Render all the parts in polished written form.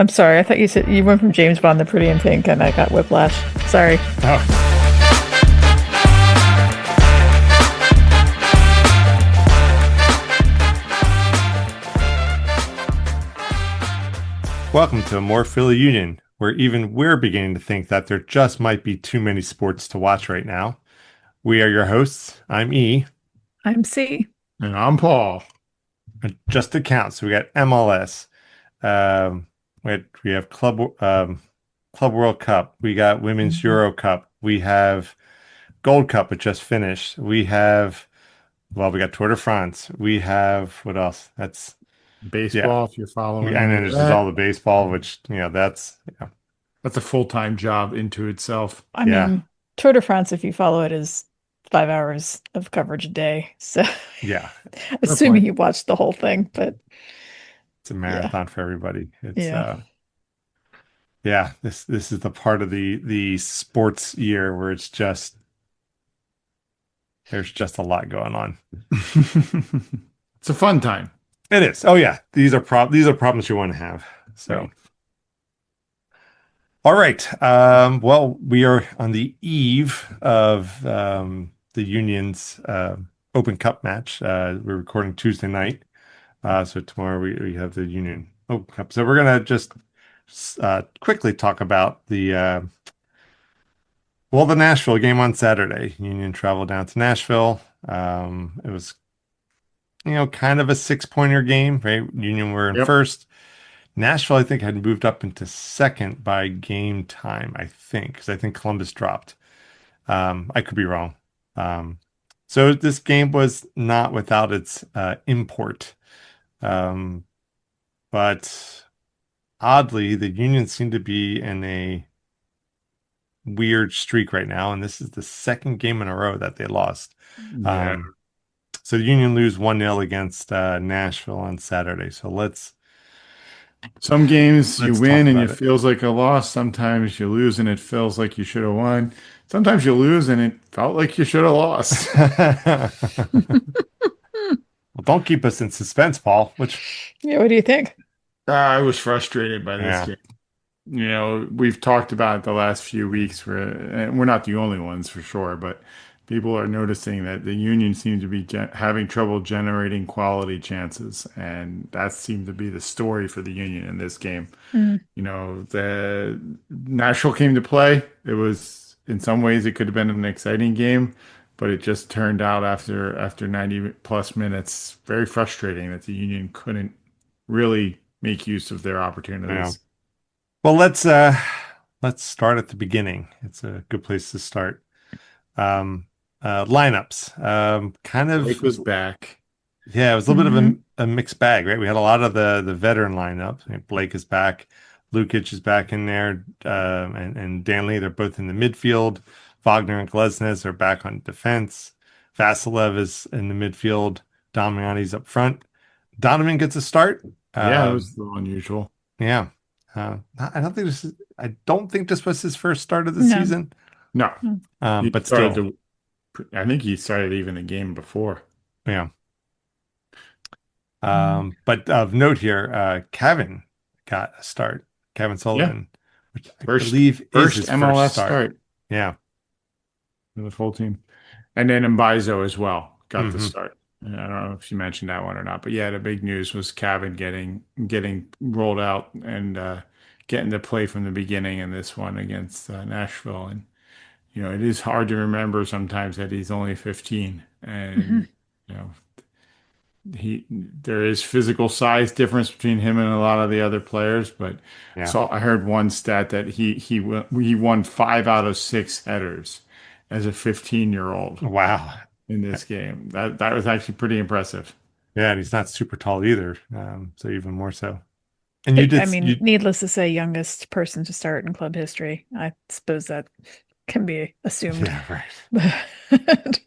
I'm sorry. I thought you said you went from James Bond to Pretty in Pink, and I got whiplash. Sorry. Oh, welcome to amorephillyunion, where even we're beginning to think that there just might be too many sports to watch right now. We are your hosts. I'm E. I'm C. And I'm Paul. Just to count, so we got MLS. Um, we have Club World Cup. We got Women's Mhm. Euro Cup. We have Gold Cup, it just finished. We got Tour de France. We have what else? Yeah. Baseball, if you're following And any then of there's just that, all the baseball, which that's a full-time job into itself. I yeah, mean, Tour de France, if you follow it, is 5 hours of coverage a day. So, yeah. Fair assuming point. you watched the whole thing, but It's a yeah, marathon for everybody. It's yeah. yeah, this is the part of the sports year where there's just a lot going on. It's a fun time. It is. Oh yeah, these are problems you want to have. So, Right. all right. Well, we are on the eve of the Union's Open Cup match. We're recording Tuesday night. So tomorrow we have the Union Open Cup. So we're gonna just quickly talk about the Nashville game on Saturday. Union traveled down to Nashville. It was kind of a six-pointer game, right? Union were in Yep. first. Nashville, I think, had moved up into second by game time, I think, because I think Columbus dropped. I could be wrong. So this game was not without its import. Um, but oddly, the Union seemed to be in a weird streak right now, and this is the second game in a row that they lost. Yeah. So the Union lose 1-0 against Nashville on Saturday. So Some games you let's talk win and about it it. feels like a loss. Sometimes you lose and it feels like you should have won. Sometimes you lose and it felt like you should have lost. Well, don't keep us in suspense, Paul. Yeah, what do you think? I was frustrated by this Yeah, game. We've talked about it the last few weeks and we're not the only ones for sure, but people are noticing that the Union seems to be having trouble generating quality chances, and that seemed to be the story for the Union in this game. Mm. The Nashville came to play. It was, in some ways, it could have been an exciting game, but it just turned out after 90 plus minutes, very frustrating that the Union couldn't really make use of their yeah. opportunities. Well, let's start at the beginning. It's a good place to start. Um, Lineups. Kind Blake of, was back. yeah, it was a little bit of Hmm. a mixed bag, right? We had a lot of the veteran lineup. Blake is back, Lukic is back in there, and Danley. They're both in the midfield. Wagner and Glesnes are back on defense. Vasilev is in the midfield. Damiani's up front. Donovan gets a start. Yeah, it Um, was a little unusual. yeah. I don't think this was his first start of the No. season. No, he But started still, I think he started even the game before. yeah. Mm. But of note here, Kevin got a start. Kevin Yeah, Sullivan, which I first believe is first his first MLS start. start Yeah. for the full team. And then Mbaizo as well got the Hmm. start. And I don't know if you mentioned that one or not, but yeah, the big news was Cavan getting rolled out and getting to play from the beginning in this one against Nashville. And it is hard to remember sometimes that he's only 15, Mhm. and you know there is physical size difference between him and a lot of the other players. But Yeah. so I heard one stat that he won 5 out of 6 headers as a 15-year-old Wow. in this game. That was actually pretty impressive. Yeah, and he's not super tall either. So even more so. And I mean, needless to say, youngest person to start in club history. I suppose that can be assumed. yeah, right. But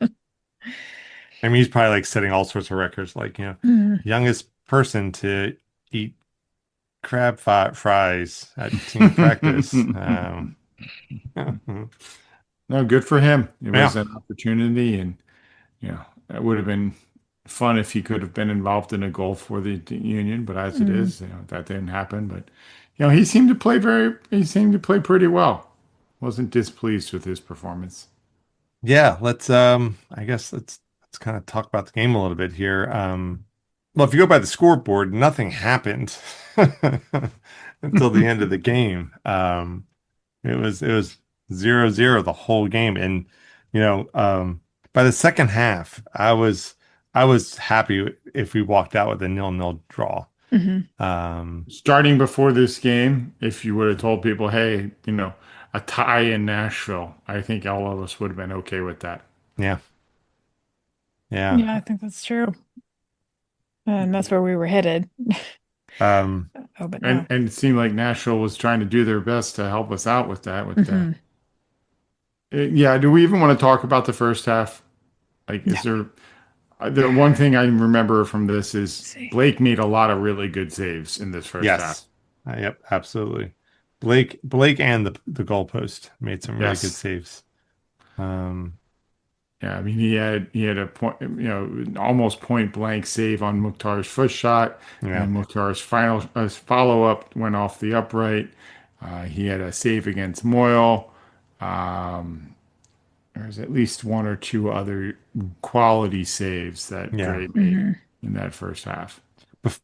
I mean, he's probably like setting all sorts of records, like, Mm. youngest person to eat fries at team practice. No, good for him. It Yeah. was an opportunity, and it would have been fun if he could have been involved in a goal for the Union. But as it Mm. is, that didn't happen. But he seemed to play pretty well. Wasn't displeased with his performance. Yeah, I guess let's kind of talk about the game a little bit here. Well, if you go by the scoreboard, nothing happened until the end of the game. It was 0-0 the whole game. And you know, by the second half, I was happy if we walked out with a 0-0 draw. Hmm. Starting before this game, if you would have told people, hey, a tie in Nashville, I think all of us would have been okay with that. Yeah, yeah. Yeah, I think that's true. And that's where we were headed. Um, Oh, but And no. and it seemed like Nashville was trying to do their best to help us out with that. Hmm. Yeah, do we even want to talk about the first half? Like, No. is there the one thing I remember from this Let's is see. Blake made a lot of really good saves in this first half. yes. Yep, absolutely. Blake and the goalpost made some really good Yes. saves. Um, Yeah, I mean he had a point, almost point blank save on Mukhtar's first shot, and yeah, then Mukhtar's final follow up went off the upright. He had a save against Moyle. Um, there's at least one or two other quality saves that yeah. Dre made Hmm. in that first half.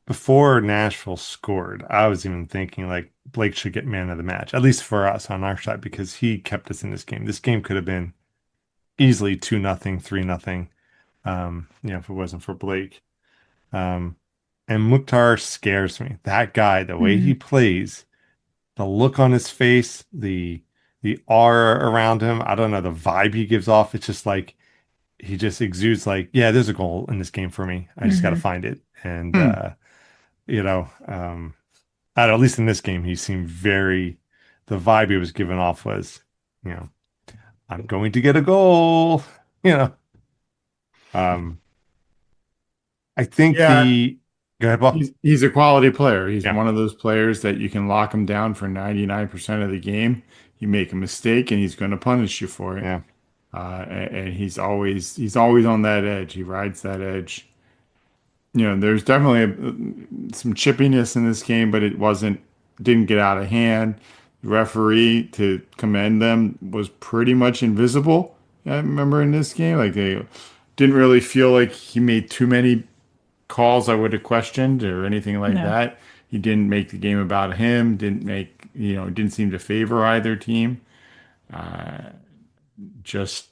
Before Nashville scored, I was even thinking like Blake should get man of the match, at least for us on our side, because he kept us in this game. This game could have been easily 2-0, 3-0. If it wasn't for Blake. Um, and Mukhtar scares me. That guy, the way Hmm. he plays, the look on his face, the aura around him, I don't know, the vibe he gives off. It's just like he just exudes like, yeah, there's a goal in this game for me. I just got to Hmm. find it. And Hmm. you know, I don't know, at least in this game, he seemed the vibe he was giving off was, you know, I'm going to get a goal. You know, um, I think Yeah, go ahead, Paul. he's a quality player. He's Yeah, one of those players that you can lock him down for 99% of the game. You make a mistake and he's going to punish you for it. yeah, And he's always on that edge. He rides that edge. There's definitely some chippiness in this game, but didn't get out of hand. The referee, to commend them, was pretty much invisible. I remember in this game, like they didn't really feel like he made too many calls I would have questioned or anything like No. that. He didn't make the game about him. Didn't seem to favor either team. Just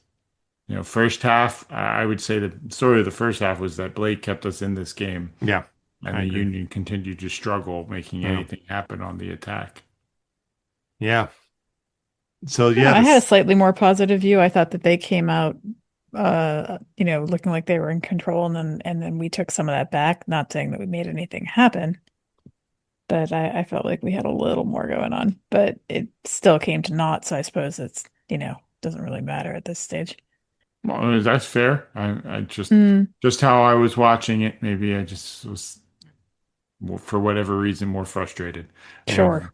first half, I would say the story of the first half was that Blake kept us in this game, yeah. and I the agree. Union continued to struggle making Yeah, anything happen on the attack. yeah. So Yeah, yeah, I had a this slightly more positive view. I thought that they came out looking like they were in control and then we took some of that back, not saying that we made anything happen, but I felt like we had a little more going on. But it still came to naught, so I suppose doesn't really matter at this stage. Well, that's fair. I Mm, just how I was watching it. Maybe I just was, for whatever reason, more frustrated. sure.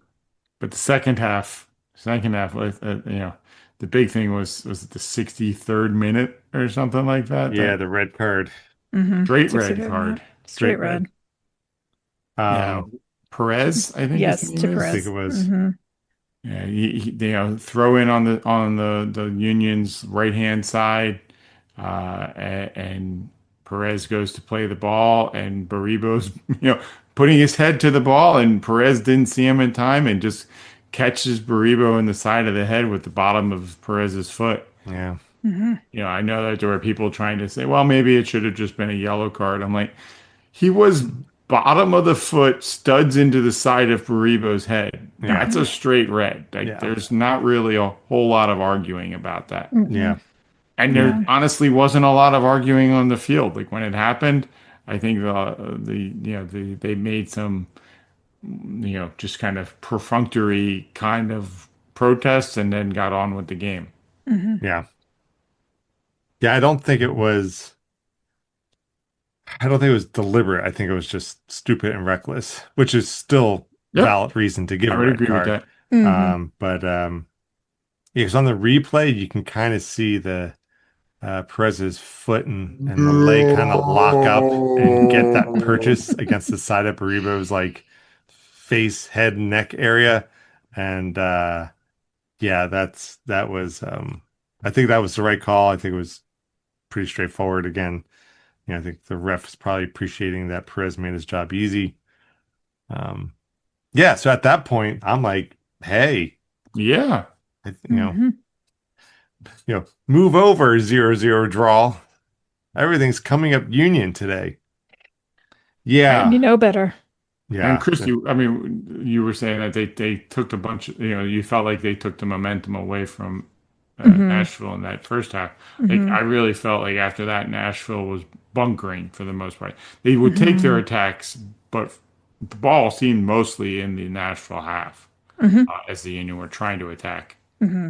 But the second half, the big thing was it the 63rd minute or something like that? yeah, That the red card. Mm-hmm. straight red 63rd minute. card. Straight Straight red. red. Yeah, Um, Perez, I think his Yes, name to I is. think it Perez. was. Mm-hmm. Yeah, throw in on the Union's right hand side, and Perez goes to play the ball, and Baribo's putting his head to the ball, and Perez didn't see him in time, and just catches Baribo in the side of the head with the bottom of Perez's foot. Yeah, Mm-hmm. I know that there were people trying to say, well, maybe it should have just been a yellow card. I'm like, he was bottom of the foot, studs into the side of Baribo's head. yeah, That's Mm-hmm. a straight red. Like, yeah, there's not really a whole lot of arguing about that. Mm-hmm. yeah, And yeah, there No. honestly wasn't a lot of arguing on the field. Like when it happened, I think they made some just kind of perfunctory kind of protests and then got on with the game. Mm-hmm. yeah. Yeah, I don't think it was. I don't think it was deliberate. I think it was just stupid and reckless, which is still Yep, valid reason to give I a would red agree with card. that. Mm-hmm. But yeah, because on the replay you can kind of see the Perez's foot and the leg kind of lock up and get that purchase against the side of Baribo's like face, head, and neck area. And yeah, that was I think that was the right call. I think it was pretty straightforward. Again, I think the ref is probably appreciating that Perez made his job easy. Yeah, so at that point, I'm like, hey, Yeah. Mm-hmm. move over 0-0 draw. Everything's coming up Union today. And Yeah, you know better. And yeah, Chris, I mean, you were saying that they took a bunch of, you felt like they took the momentum away from Mm-hmm. Nashville in that first half. Like, Mm-hmm. I really felt like after that, Nashville was bunkering for the most part. They would take their Mm-hmm. attacks, but the ball seemed mostly in the Nashville half Mm-hmm. as the Union were trying to attack. Mm-hmm.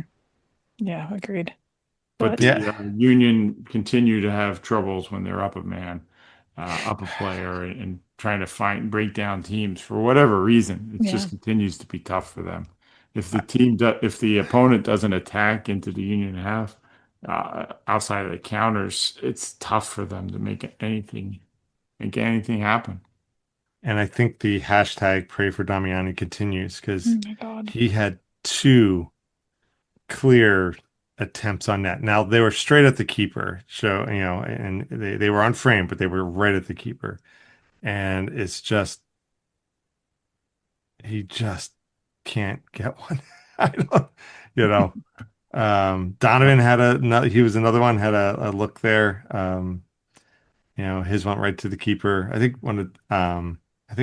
Yeah, agreed. But But the yeah. Union continue to have troubles when they're up a man, up a player, and trying to break down teams for whatever reason. It yeah, just continues to be tough for them. If the opponent doesn't attack into the Union half, outside of the counters, it's tough for them to make anything happen. And I think the hashtag pray for Damiani continues because oh my God. he had two clear attempts on net. Now they were straight at the keeper, so and they were on frame, but they were right at the keeper. And it's just he just can't get one. I don't, you know. Donovan had he was another one, had a look there. His went right to the keeper. I think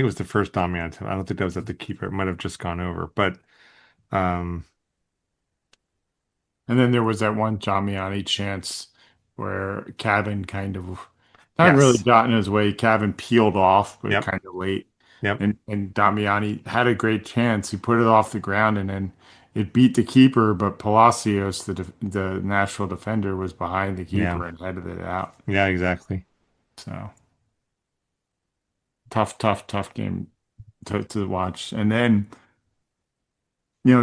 it was the first Damian attempt. I don't think that was at the keeper. It might have just gone over, but um, And then there was that one Jamiani chance where Cavan kind of not really yes, got in his way. Cavan peeled off, but yep, kind of late. yep, And Damiani had a great chance. He put it off the ground and then it beat the keeper, but Palacios, the Nashville defender, was behind the yeah, keeper and headed it out. yeah, exactly. So tough game to watch. And then,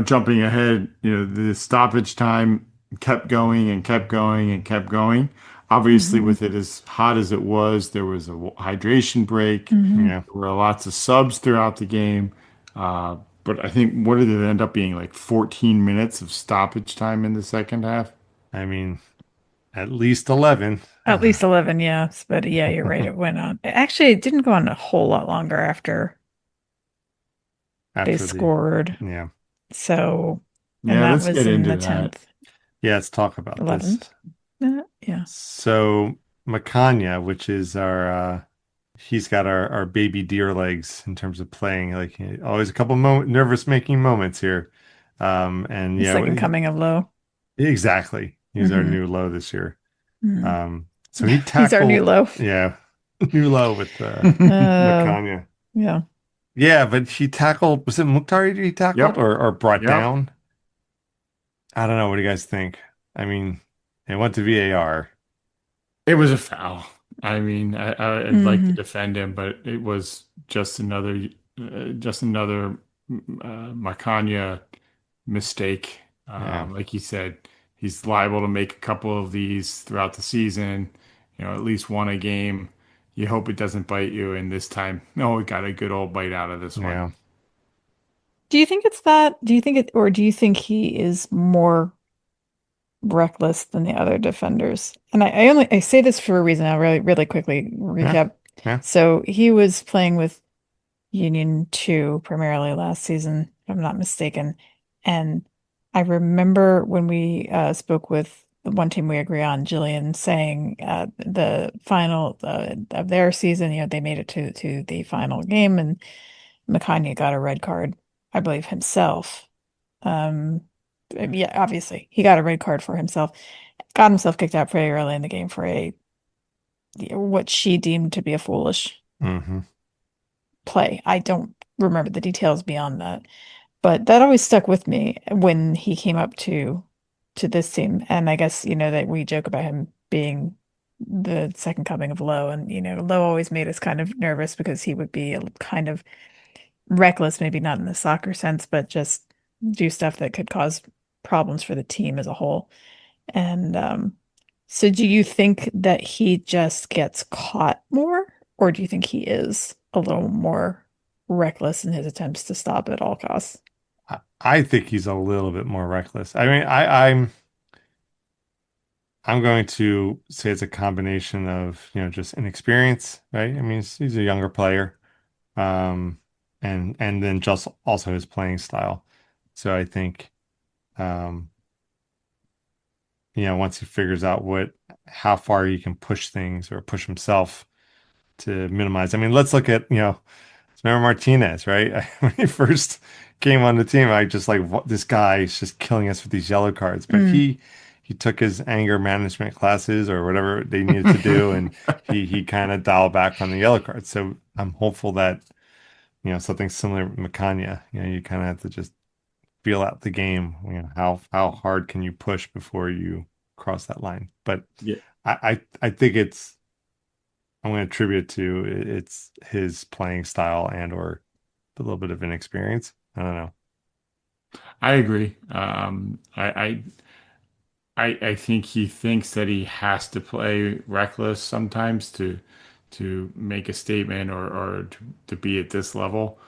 jumping ahead, the stoppage time kept going and kept going and kept going. Obviously, Mm-hmm. with it as hot as it was, there was a hydration break. Mm-hmm. Yeah, There were lots of subs throughout the game. But I think, what did it end up being, like 14 minutes of stoppage time in the second half? I mean, at least 11 At least 11, yes. But yeah, you're right. It went on. Actually, it didn't go on a whole lot longer after they after the scored. yeah, So, and Yeah, that let's was get in the into that. 10th, yeah. Let's talk about this. 11th. Yeah. So Macania, which is our he's got our baby deer legs in terms of playing. Like always a couple nervous making moments here. And The yeah, second coming of low. exactly. He's our Hmm. new low this year. Hmm. So he He's our new tackled, low. yeah, new low with Um, Macania. yeah. Yeah, but he tackled, was it Mukhtari he tackled Yep, or brought yep. down? I don't know. What do you guys think? I mean, it went to VAR. It was a foul. I mean, I'd like to Hmm. defend him, but it was just another Macania mistake. Yeah. Like you said, he's liable to make a couple of these throughout the season. At least one a game. You hope it doesn't bite you. And this time, no, it got a good old bite out of this one. Yeah. Do you think it's that? Do you think it, or do you think he is more reckless than the other defenders? And I say this for a reason. I'll really quickly Yeah. recap. Yeah. So he was playing with Union 2 primarily last season, if I'm not mistaken. And I remember when we spoke with the one team we agree on, Jillian, saying the final of their season, they made it to the final game, and McConaughey got a red card, I believe himself. Um, yeah, obviously he got a red card for himself, got himself kicked out pretty early in the game for a what she deemed to be a foolish Hmm. play. I don't remember the details beyond that, but that always stuck with me when he came up to this team. And I guess, that we joke about him being the second coming of Lowe, and Lowe always made us kind of nervous because he would be kind of reckless, maybe not in the soccer sense, but just do stuff that could cause problems for the team as a whole. And so do you think that he just gets caught more, or do you think he is a little more reckless in his attempts to stop at all costs. I think he's a little bit more reckless. I mean, I'm going to say it's a combination of, just inexperience, right? I mean, he's a younger player, um, and then just also his playing style. So I think, um, once he figures out how far he can push things or push himself to minimize. I mean, let's look at, remember Martinez, right? When he first came on the team, I just like, what, this guy is just killing us with these yellow cards. But Mm. he took his anger management classes or whatever they needed to do, and he kind of dialed back on the yellow cards. So I'm hopeful that, something similar with Macania, you kind of have to just feel out the game. How hard can you push before you cross that line? But Yeah, I think I'm going to attribute it to it's his playing style and or a little bit of inexperience. I don't know. I agree. I think he thinks that he has to play reckless sometimes to make a statement or to be at this level.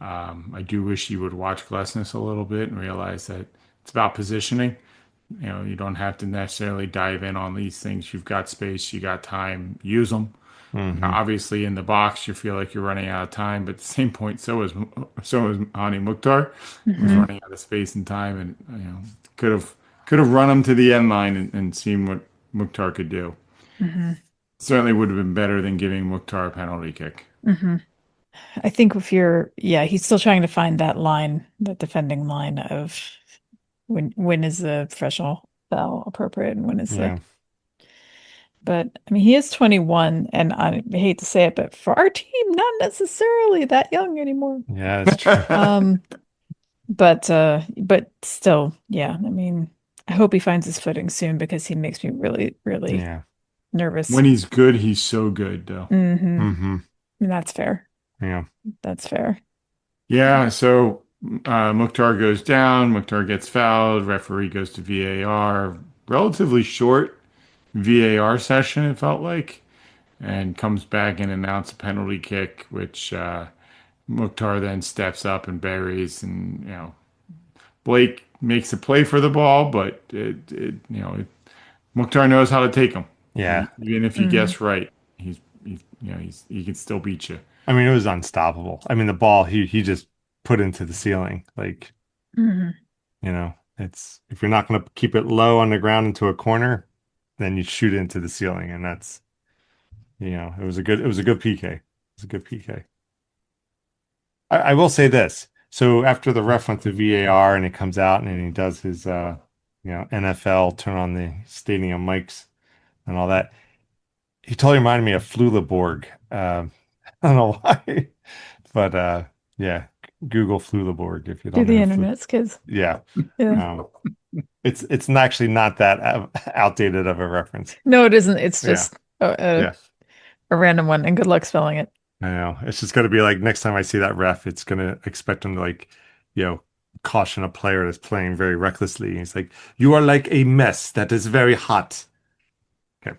I do wish you would watch Glessness a little bit and realize that it's about positioning. You don't have to necessarily dive in on these things. You've got space, you got time, use them. Now, Hmm. obviously, in the box, you feel like you're running out of time, but at the same point, so is Hani Mukhtar, who's Hmm. running out of space and time, and could have could have run him to the end line and seen what Mukhtar could do. Hmm. Certainly would have been better than giving Mukhtar a penalty kick. Hmm. I think yeah, he's still trying to find that line, that defending line of when is the professional foul appropriate and when is the. Yeah. But I mean, he is 21, and I hate to say it, but for our team, not necessarily that young anymore. Yeah, that's true. But still, yeah. I mean, I hope he finds his footing soon because he makes me really, really Yeah. nervous. When he's good, he's so good, though. Hmm. And that's fair. Yeah. That's fair. Yeah, so Mukhtar goes down, Mukhtar gets fouled, referee goes to VAR. Relatively short VAR session, it felt like, and comes back and announces a penalty kick, which Mukhtar then steps up and buries, and Blake makes a play for the ball, but Mukhtar knows how to take them. Yeah. Even if you Hmm. guess right, he can still beat you. I mean, it was unstoppable. I mean, the ball he just put into the ceiling. Like, Hmm. it's if you're not going to keep it low on the ground into a corner, then you shoot it into the ceiling, and that's it was a good PK. It was a good PK. I will say this. So after the ref went to VAR and it comes out and he does his NFL turn on the stadium mics and all that, he totally reminded me of Flula Borg. I don't know why, but yeah, Google Flula Borg if you Do don't know the who Flu. internet's kids. Yeah, Yeah. um, it's actually not that outdated of a reference. No, it isn't. It's Yeah, just yeah, a random one, and good luck spelling it. I know. It's just gonna be like next time I see that ref, it's gonna expect him to like, you know, caution a player that's playing very recklessly. He's like, "You are like a mess that is very hot." Okay,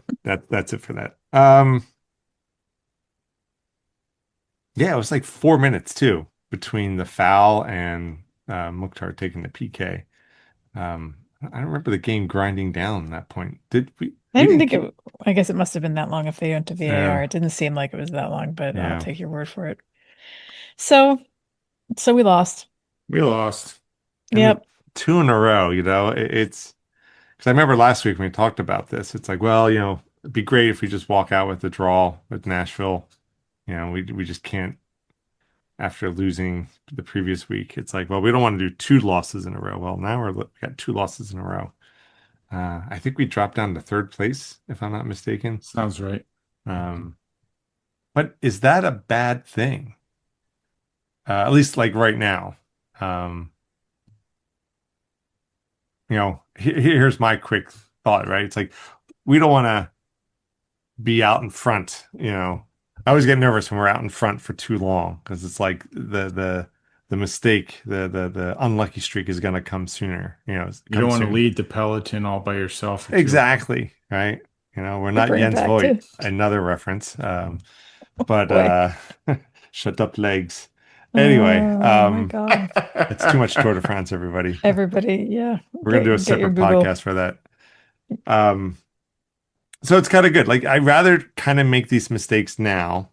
that's it for that. Yeah, it was like 4 minutes too between the foul and Mukhtar taking the PK. I don't remember the game grinding down at that point. Did we? I We didn't didn't think keep. I guess it must have been that long if they went to VAR. Yeah, It didn't seem like it was that long, but I'll yeah. take your word for it. So, so we lost. We lost. I mean, Yep. two in a row. It's because I remember last week when we talked about this. It's like, well, it'd be great if we just walk out with a draw with Nashville. We just can't after losing the previous week. It's like, well, we don't want to do two losses in a row. Well, now we got two losses in a row. I think we dropped down to third place, if I'm not mistaken. Sounds right. Um, but is that a bad thing? At least like right now. Um, here's my quick thought, right? It's like we don't want to be out in front, I always get nervous when we're out in front for too long because it's like the mistake, the unlucky streak is going to come sooner, You don't come want to soon. lead the peloton all by yourself for too long. Exactly, right? We're Could not bring it Jens back Voigt, to another reference. But boy. shut up legs. Anyway, Oh my God. it's too much Tour de France, everybody. Everybody, yeah. We're gonna do a Get your separate Google. podcast for that. Um, so it's kind of good. Like I'd rather kind of make these mistakes now.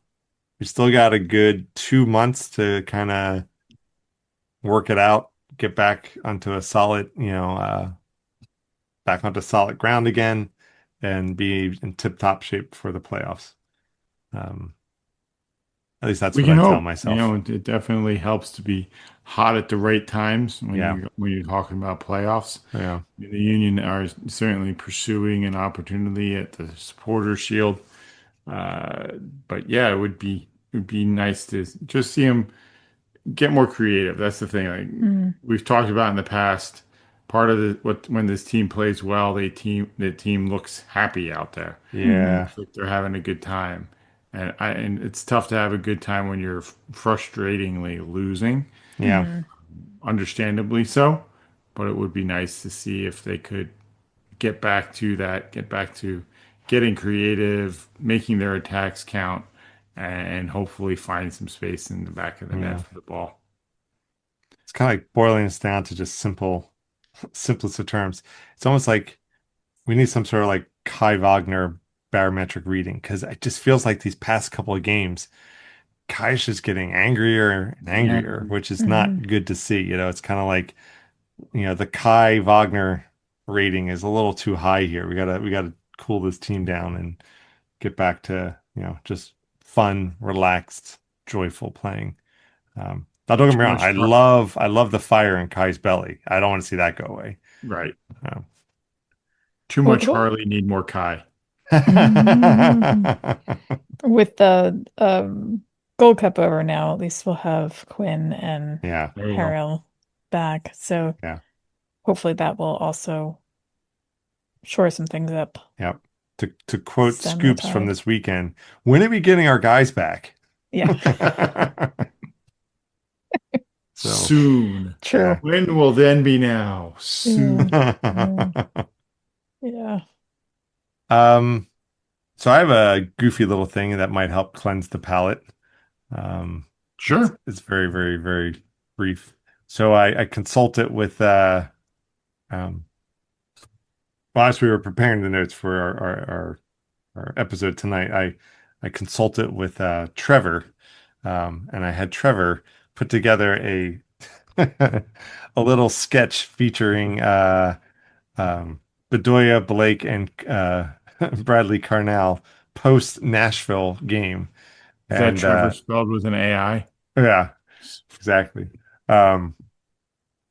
We still got a good 2 months to kind of work it out, get back onto a solid, back onto solid ground again, and be in tip-top shape for the playoffs. Um, at least that's We what can I tell hope. You myself. know, it definitely helps to be hot at the right times Yeah, when you're talking about playoffs. yeah, The Union are certainly pursuing an opportunity at the Supporter Shield. Uh, but yeah, it would be nice to just see them get more creative. That's the thing. Like Mm, we've talked about in the past, part of when this team plays well, the team looks happy out there. hmm yeah, Looks like they're having a good time. And it's tough to have a good time when you're frustratingly losing, yeah, hmm understandably so. But it would be nice to see if they could get back to getting creative, making their attacks count, and hopefully find some space in the back of the net yeah. for the ball. It's kind of like boiling this down to just simplest of terms. It's almost like we need some sort of like Kai Wagner barometric reading because it just feels like these past couple of games, Kai's just getting angrier and Yeah. angrier, which is hmm not good to see. It's kind of like, the Kai Wagner rating is a little too high here. We gotta cool this team down and get back to, just fun, relaxed, joyful playing. Now don't get Too me wrong, much I love the fire in Kai's belly. I don't want to see that go away. right. Um, Too Well, much Harley, need more Kai. mhm. With the Gold Cup over now, at least we'll have Quinn and yeah, There you go. Harrell back. So yeah, hopefully that will also shore some things up, yeah. To quote stem the Scoops from tide. this weekend, when are we getting our guys back? Yeah, So, Soon. yeah. true. When will then be now? Yeah, Soon. yeah, yeah. Um, so I have a goofy little thing that might help cleanse the palate. Um, it's Sure. it's very, very, very brief. So I consult it with um well, as we were preparing the notes for our episode tonight, I consulted with Trevor, and I had Trevor put together a a little sketch featuring Bedoya, Blake, and Bradley Carnell post Nashville game, Is that and Trevor spelled with an AI? yeah, exactly. Um,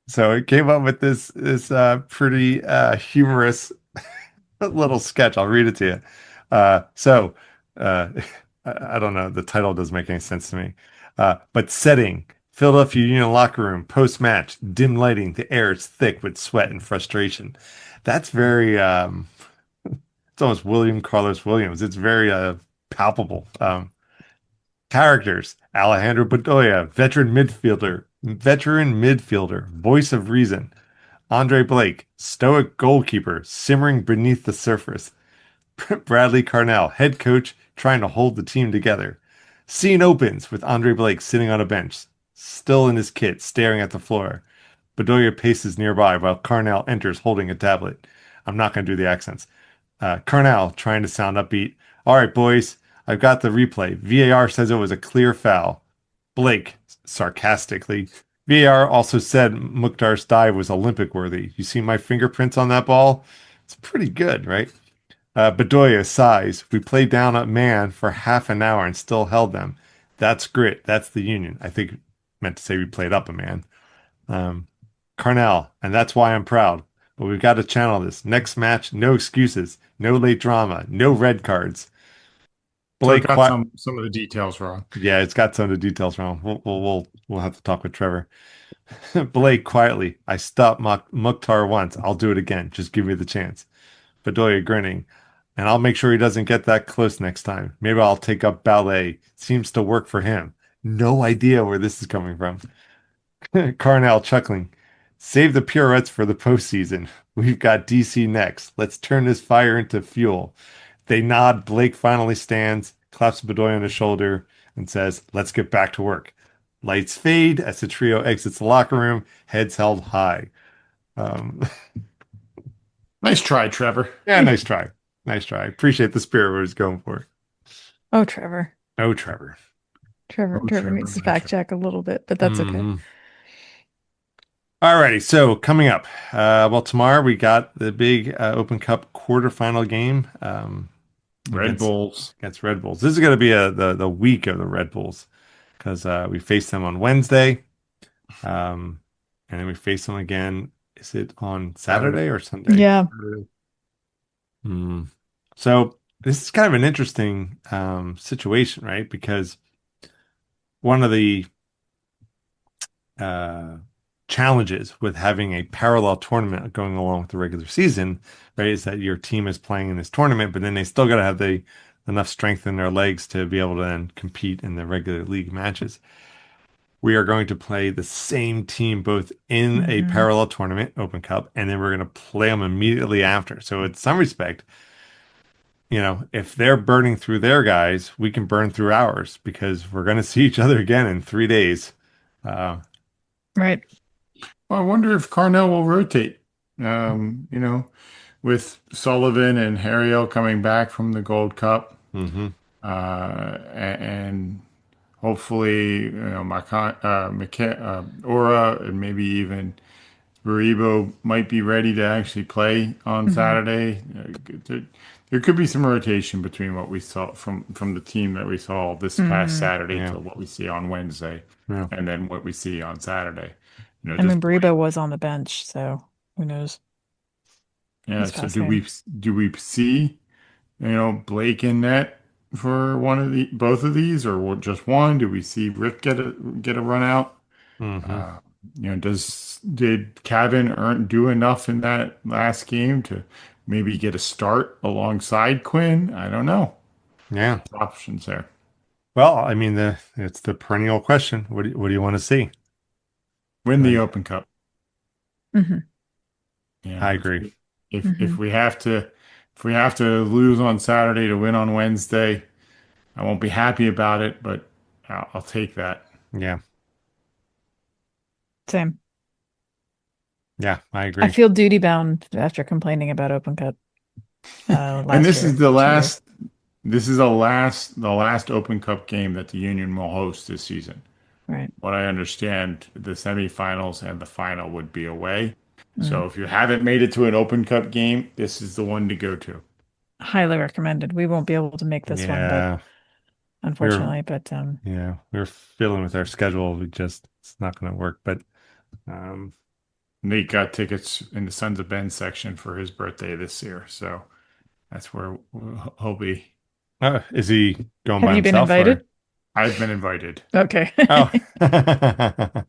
so it came up with this pretty humorous little sketch. I'll read it to you. So uh, I don't know. The title doesn't make any sense to me. But setting, Philadelphia Union locker room, post-match, dim lighting, the air is thick with sweat and frustration. That's very, it's almost William Carlos Williams. It's very palpable. Characters, Alejandro Bedoya, veteran midfielder, voice of reason. Andre Blake, stoic goalkeeper, simmering beneath the surface. Bradley Carnell, head coach, trying to hold the team together. Scene opens with Andre Blake sitting on a bench, still in his kit, staring at the floor. Bedoya paces nearby while Carnell enters holding a tablet. I'm not going to do the accents. Carnell trying to sound upbeat. All right, boys, I've got the replay. VAR says it was a clear foul. Blake, sarcastically. VAR also said Mukhtar's dive was Olympic worthy. You see my fingerprints on that ball? It's pretty good, right? Bedoya sighs. We played down a man for half an hour and still held them. That's grit. That's the union. I think meant to say we played up a man. Um, Carnell, and that's why I'm proud. But we've got to channel this. Next match, no excuses, no late drama, no red cards. So it Blake, got quiet. some of the details wrong. Yeah, it's got some of the details wrong. We'll have to talk with Trevor. Blake, quietly. I stopped Mukhtar once. I'll do it again. Just give me the chance. Bedoya grinning. And I'll make sure he doesn't get that close next time. Maybe I'll take up ballet. Seems to work for him. No idea where this is coming from. Carnell chuckling. Save the pirouettes for the postseason. We've got DC next. Let's turn this fire into fuel. They nod. Blake finally stands, claps Bedoya on the shoulder, and says, "Let's get back to work." Lights fade as the trio exits the locker room, heads held high. Um, Nice try, Trevor. yeah, nice try. Nice try. Appreciate the spirit we was going for. Oh, Trevor. Oh, Trevor. Oh, Trevor Trevor, needs to my fact Trevor. check a little bit, but that's okay. Mhm. Alrighty, so coming up, well, tomorrow we got the big Open Cup quarterfinal game Red Bulls. against Red Bulls. This is going to be the week of the Red Bulls because we faced them on Wednesday, and then we face them again. Is it on Saturday. Saturday or Sunday? Yeah. Hmm. So this is kind of an interesting situation, right? Because one of the uh, challenges with having a parallel tournament going along with the regular season, right, is that your team is playing in this tournament, but then they still got to have the enough strength in their legs to be able to then compete in the regular league matches. We are going to play the same team both in a Hmm. parallel tournament, Open Cup, and then we're going to play them immediately after. So in some respect, if they're burning through their guys, we can burn through ours because we're going to see each other again in 3 days. Uh, Right. Well, I wonder if Carnell will rotate. With Sullivan and Harriel coming back from the Gold Cup, mhm. and hopefully, Aura and maybe even Raribo might be ready to actually play on Hmm. Saturday. There, there could be some rotation between what we saw from the team that we saw this past Hmm. Saturday Yeah. to what we see on Wednesday, Yeah. and then what we see on Saturday. I Does mean, Blake? Baribo was on the bench, so who knows Yeah. this So past do game. we see Blake in net for both of these, or just one? Do we see Rick get a run out? Hmm. Uh, did Cavan do enough in that last game to maybe get a start alongside Quinn? I don't know. Yeah. Options there. Well, I mean, it's the perennial question. What do you want to see? Win the Like, Open Cup. Hmm. I Yeah, agree. if Hmm. we have to lose on Saturday to win on Wednesday, I won't be happy about it, but I'll take that. Yeah. Same. Yeah, I I agree. feel duty bound after complaining about Open Cup And last this is year, 2 years. this is the last Open Cup game that the Union will host this season. Right. What I understand, the semifinals and the final would be away. Mm. So if you haven't made it to an Open Cup game, this is the one to go to. Highly recommended. We won't be able to make this one, but Yeah. We're unfortunately, but we're fiddling with our schedule. It's not going to work. But um, Nate got tickets in the Sons of Ben section for his birthday this year. So that's where he'll be. is he going have by you been himself or? invited? I've been invited. Okay. Oh.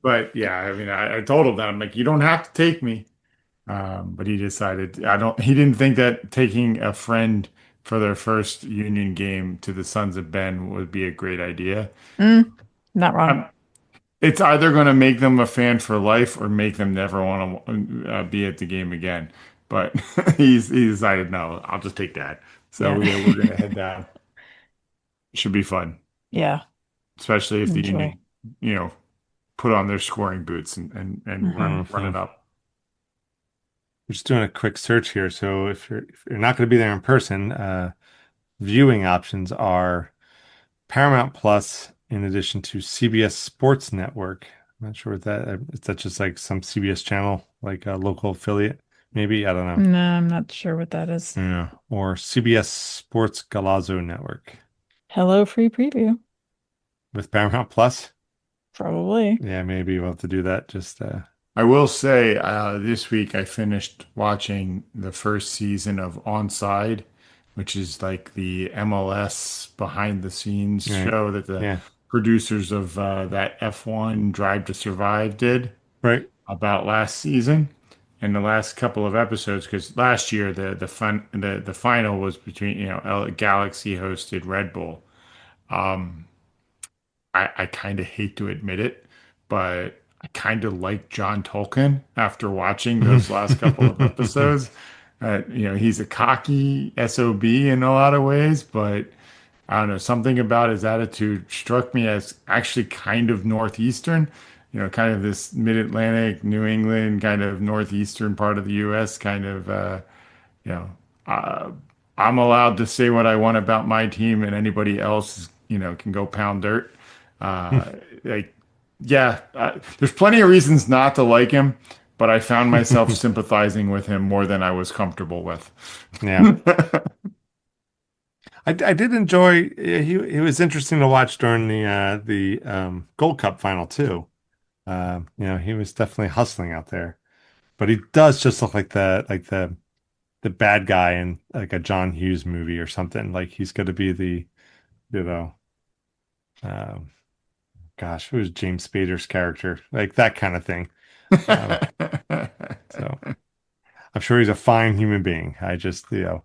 But yeah, I mean, I told him that. I'm like, you don't have to take me. But he decided he didn't think that taking a friend for their first Union game to the Sons of Ben would be a great idea. Mm, not wrong. Um, it's either going to make them a fan for life or make them never want to be at the game again. But he decided, no, I'll just take that. So Yeah. yeah, we're going to head down. Should be fun, Yeah. especially if the Enjoy. Union, you know, put on their scoring boots and Hmm. run it up. We're just doing a quick search here. So if you're not going to be there in person, viewing options are Paramount Plus in addition to CBS Sports Network. I'm not sure what that is. That just like some CBS channel, like a local affiliate, maybe? I don't know. No, I'm not sure what that is. Yeah. Or CBS Sports Galazzo Network Hello, free preview. with Paramount Plus. Probably. Yeah, maybe we'll have to do that. Just I will say, this week I finished watching the first season of Onside, which is like the MLS behind the scenes right. show that the Yeah. producers of that F1 Drive to Survive did Right. about last season and the last couple of episodes. Because last year the final was between Galaxy hosted Red Bull. I kind of hate to admit it, but I kind of like John Tolkien after watching those last couple of episodes. He's a cocky SOB in a lot of ways, but I don't know, something about his attitude struck me as actually kind of Northeastern, kind of this mid-Atlantic, New England, kind of northeastern part of the US, kind of, you know, uh, I'm allowed to say what I want about my team and anybody else, can go pound dirt. Uh, like, yeah, there's plenty of reasons not to like him, but I found myself sympathizing with him more than I was comfortable with. Yeah. I did enjoy he was interesting to watch during the Gold Cup final too. He was definitely hustling out there. But he does just look like the bad guy in like a John Hughes movie or something. Like he's going to be the, you know, um, gosh, who was James Spader's character? Like that kind of thing. Um, so I'm sure he's a fine human being. I just, I'm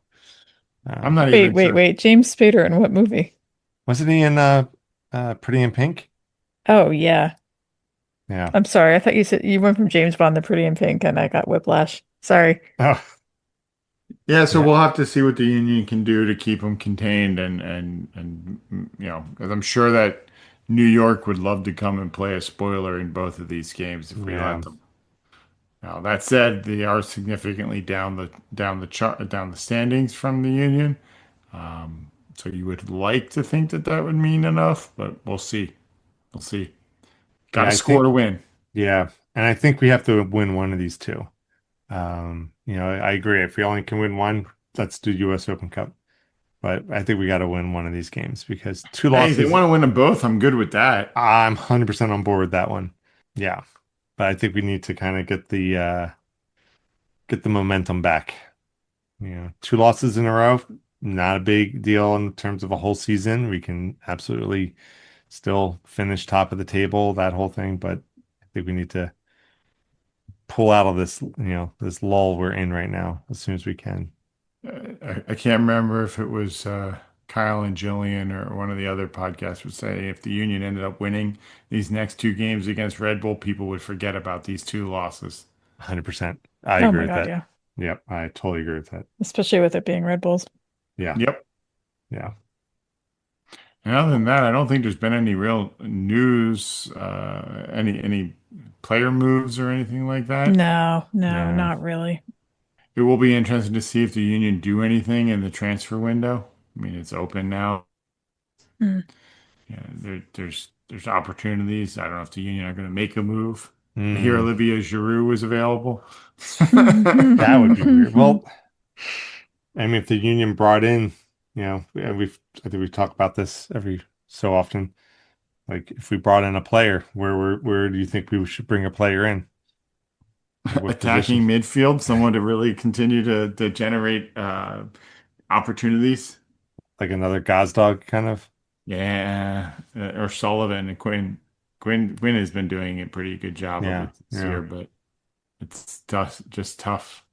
um, not Wait, even wait, sure. wait. James Spader in what movie? wasn't he in Pretty in Pink? Oh, yeah. Yeah. I'm sorry. I thought you said you went from James Bond to Pretty in Pink and I got whiplash. Sorry. Oh, Yeah, so yeah. we'll have to see what the union can do to keep them contained and 'cause I'm sure that New York would love to come and play a spoiler in both of these games if we Yeah. let them. Now, that said, they are significantly down the standings from the union. So you would like to think that that would mean enough, but we'll see. We'll see. Got Yeah, to I score think, to win. yeah. And I think we have to win one of these two. I agree. If we only can win one, let's do US Open Cup. But I think we got to win one of these games because two Hey, if they losses, want to win them both, I'm good with that. I'm 100% on board with that one. Yeah. But I think we need to kind of get the momentum back. Two losses in a row, not a big deal in terms of a whole season. We can absolutely still finish top of the table, that whole thing, but I think we need to pull out of this lull we're in right now as soon as we can. I can't remember if it was Kyle and Jillian or one of the other podcasts would say if the Union ended up winning these next two games against Red Bull, people would forget about these two losses. 100%. I Oh agree my with God, that. yeah. Yep, I totally agree with that. Especially with it being Red Bulls. Yeah, Yep. yeah. And other than that, I don't think there's been any real news, any player moves or anything like that. No, no, No. not really. It will be interesting to see if the Union do anything in the transfer window. I mean, it's open now. Mm. Yeah, there's opportunities. I don't know if the Union are going to make a move. I hear Mm, Olivier Giroud was available. that would be weird. Well, I mean, if the union brought in, I think we've talked about this every so often. Like, if we brought in a player, where do you think we should bring a player in? Like, what position? Attacking midfield, someone to really continue to generate opportunities. Like another Gazdag kind of? Yeah, or Sullivan and Quinn. Quinn has been doing a pretty good job of Yeah, it this yeah, year, but it's tough, just tough.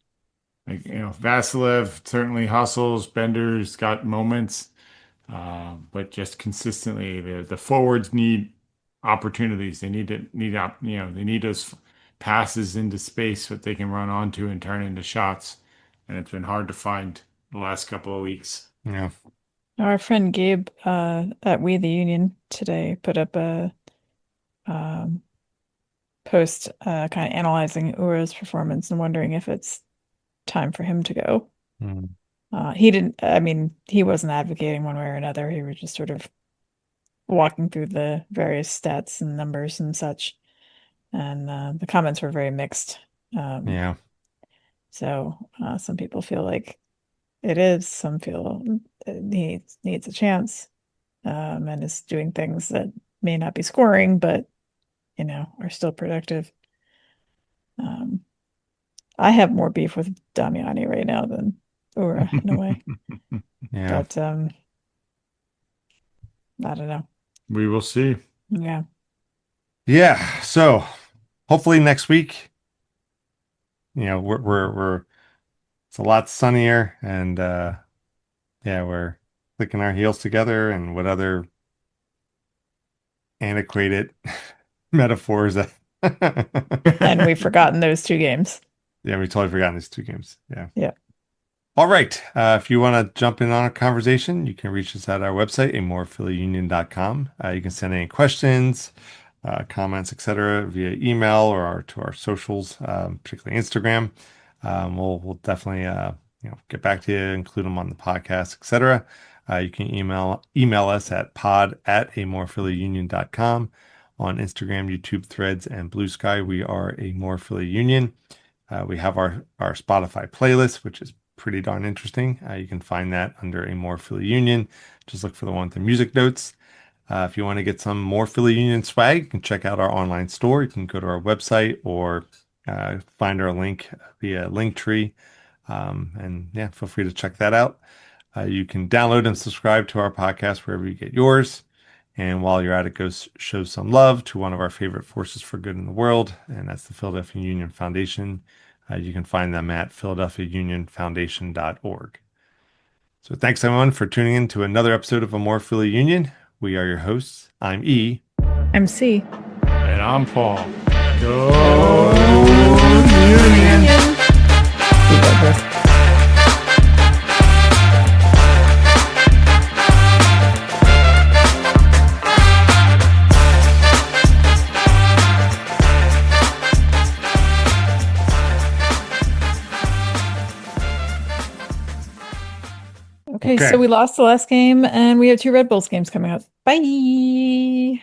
Like, Vasilev certainly hustles. Bender's got moments, but just consistently, the forwards need opportunities. They they need those passes into space that they can run onto and turn into shots, and it's been hard to find the last couple of weeks. yeah. Our friend Gabe at We the Union today put up a um, post kind of analyzing Ura's performance and wondering if it's time for him to go. Mm, He didn't, I mean, he wasn't advocating one way or another. He was just sort of walking through the various stats and numbers and such. And the comments were very mixed. Um, yeah, so some people feel like it is, some feel it needs a chance, and is doing things that may not be scoring, but are still productive. Um, I have more beef with Damiani right now than Ura in a way, yeah, but I don't know. We will see. Yeah. yeah. So hopefully next week, we're it's a lot sunnier and yeah, we're clicking our heels together and what other antiquated metaphors that And we've forgotten those two games. yeah, we totally forgotten these two games. Yeah. Yeah. All right. If you want to jump in on a conversation, you can reach us at our website, amorephillyunion.com. You can send any questions, comments, etc., via email or to our socials, particularly Instagram. We'll definitely get back to you, include them on the podcast, etc. You can email us at pod@amorephillyunion.com. On Instagram, YouTube, Threads, and Bluesky, we are a More Philly Union. We have our Spotify playlist, which is pretty darn interesting. You can find that under a More Philly Union. Just look for the one with the music notes. If you want to get some More Philly Union swag, you can check out our online store. You can go to our website or find our link via Linktree. And yeah, feel free to check that out. You can download and subscribe to our podcast wherever you get yours. And while you're at it, go show some love to one of our favorite forces for good in the world, and that's the Philadelphia Union Foundation. You can find them at philadelphiaunionfoundation.org. So thanks, everyone, for tuning in to another episode of A More Philly Union. We are your hosts. I'm E. I'm C. And I'm Paul. Go Union. We love this. Okay, so we lost the last game, and we have 2 Red Bulls games coming up. Bye.